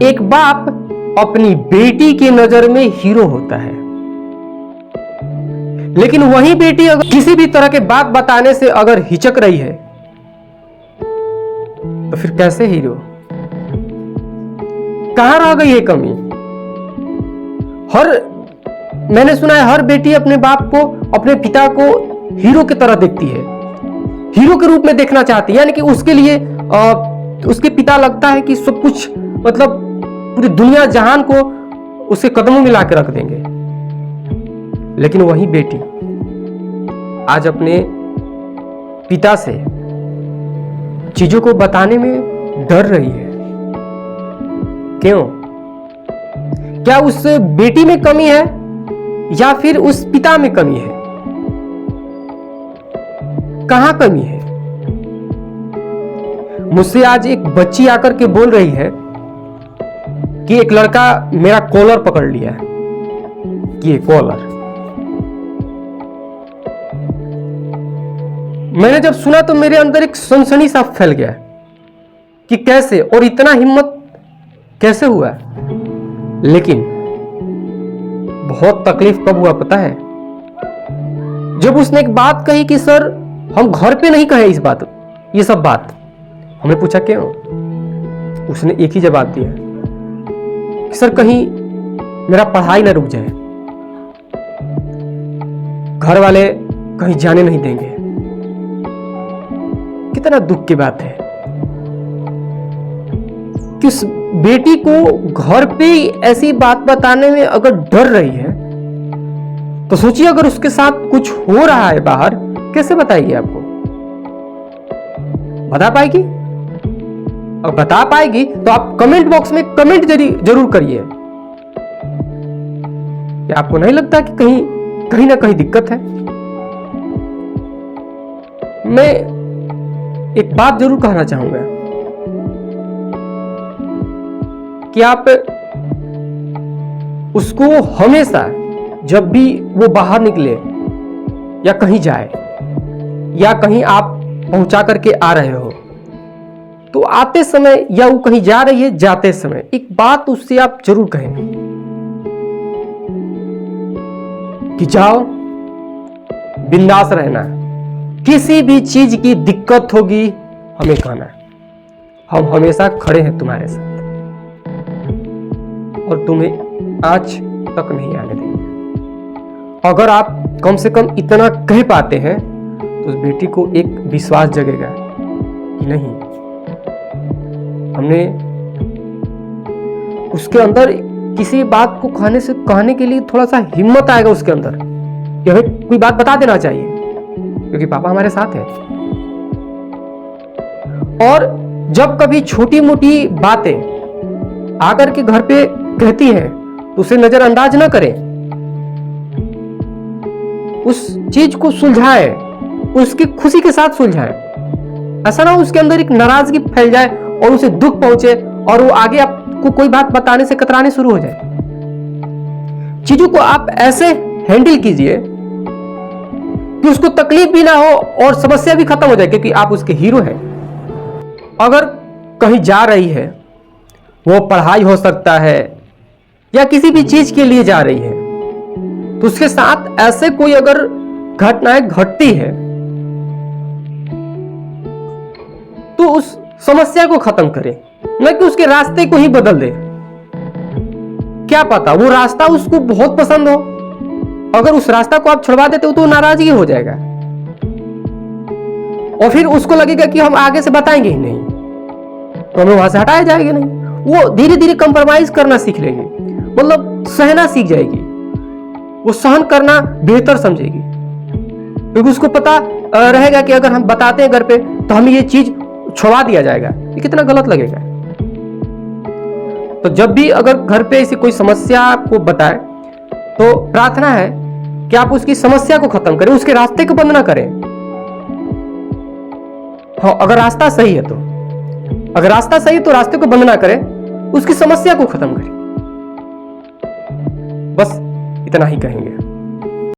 एक बाप अपनी बेटी की नजर में हीरो होता है, लेकिन वही बेटी अगर किसी भी तरह के बात बताने से अगर हिचक रही है तो फिर कैसे हीरो? कहां रह गई है कमी? मैंने सुना है हर बेटी अपने बाप को, अपने पिता को हीरो की तरह देखती है, हीरो के रूप में देखना चाहती है। यानी कि उसके लिए उसके पिता लगता है कि सब कुछ, मतलब पूरी दुनिया जहान को उसके कदमों में लाकर रख देंगे। लेकिन वही बेटी आज अपने पिता से चीजों को बताने में डर रही है। क्यों? क्या उस बेटी में कमी है या फिर उस पिता में कमी है? कहां कमी है? मुझसे आज एक बच्ची आकर के बोल रही है कि एक लड़का मेरा कॉलर पकड़ लिया है। कि ये कॉलर, मैंने जब सुना तो मेरे अंदर एक सनसनी सा फैल गया कि कैसे और इतना हिम्मत कैसे हुआ। लेकिन बहुत तकलीफ कब हुआ पता है? जब उसने एक बात कही कि सर हम घर पे नहीं कहे ये सब बात। हमने पूछा क्यों? उसने एक ही जवाब दिया कि सर कहीं मेरा पढ़ाई ना रुक जाए, घर वाले कहीं जाने नहीं देंगे। कितना दुख की बात है कि उस बेटी को घर पे ऐसी बात बताने में अगर डर रही है तो सोचिए अगर उसके साथ कुछ हो रहा है बाहर, कैसे बताएगी आपको? बता पाएगी? और बता पाएगी तो आप कमेंट बॉक्स में कमेंट जरूर करिए। क्या आपको नहीं लगता कि कहीं ना कहीं दिक्कत है? मैं एक बात जरूर कहना चाहूंगा कि आप उसको हमेशा जब भी वो बाहर निकले या कहीं जाए या कहीं आप पहुंचा करके आ रहे हो तो आते समय या वो कहीं जा रही है जाते समय एक बात उससे आप जरूर कहें कि जाओ, बिंदास रहना, किसी भी चीज की दिक्कत होगी हमें कहना, हम हमेशा खड़े हैं तुम्हारे साथ और तुम्हें आज तक नहीं आने देंगे। अगर आप कम से कम इतना कह पाते हैं तो उस बेटी को एक विश्वास जगेगा कि नहीं, हमने उसके अंदर किसी बात को कहने के लिए थोड़ा सा हिम्मत आएगा उसके अंदर कि हमें कोई बात बता देना चाहिए क्योंकि पापा हमारे साथ है। और जब कभी छोटी मोटी बातें आकर के घर पे कहती है तो उसे नजरअंदाज ना करें, उस चीज को सुलझाए, उसकी खुशी के साथ सुलझाए। ऐसा ना उसके अंदर एक नाराजगी फैल जाए और उसे दुख पहुंचे और वो आगे आपको कोई बात बताने से कतराने शुरू हो जाए। चीजों को आप ऐसे हैंडल कीजिए कि उसको तकलीफ भी ना हो और समस्या भी खत्म हो जाए क्योंकि आप उसके हीरो हैं। अगर कहीं जा रही है, वो पढ़ाई हो सकता है या किसी भी चीज के लिए जा रही है, तो उसके साथ ऐसे कोई अगर घटनाएं घटती है तो उस समस्या को खत्म करें, न कि उसके रास्ते को ही बदल दे। क्या पता वो रास्ता उसको बहुत पसंद हो, अगर उस रास्ता को आप छुड़वा देते हो तो नाराजगी हो जाएगा और फिर उसको लगेगा कि हम आगे से बताएंगे ही नहीं, तो हमें वहां से हटाया जाएगा नहीं। वो धीरे धीरे कंप्रोमाइज करना सीख लेगी, मतलब सहना सीख जाएगी, वो सहन करना बेहतर समझेगी क्योंकि उसको पता रहेगा कि अगर हम बताते हैं घर पे तो हमें ये चीज छुड़वा दिया जाएगा, ये कितना गलत लगेगा। तो जब भी अगर घर पे ऐसी कोई समस्या आपको बताए तो प्रार्थना है कि आप उसकी समस्या को खत्म करें, उसके रास्ते को बंद ना करें। हाँ, अगर रास्ता सही है तो रास्ते को बंद ना करें, उसकी समस्या को खत्म करें। बस इतना ही कहेंगे।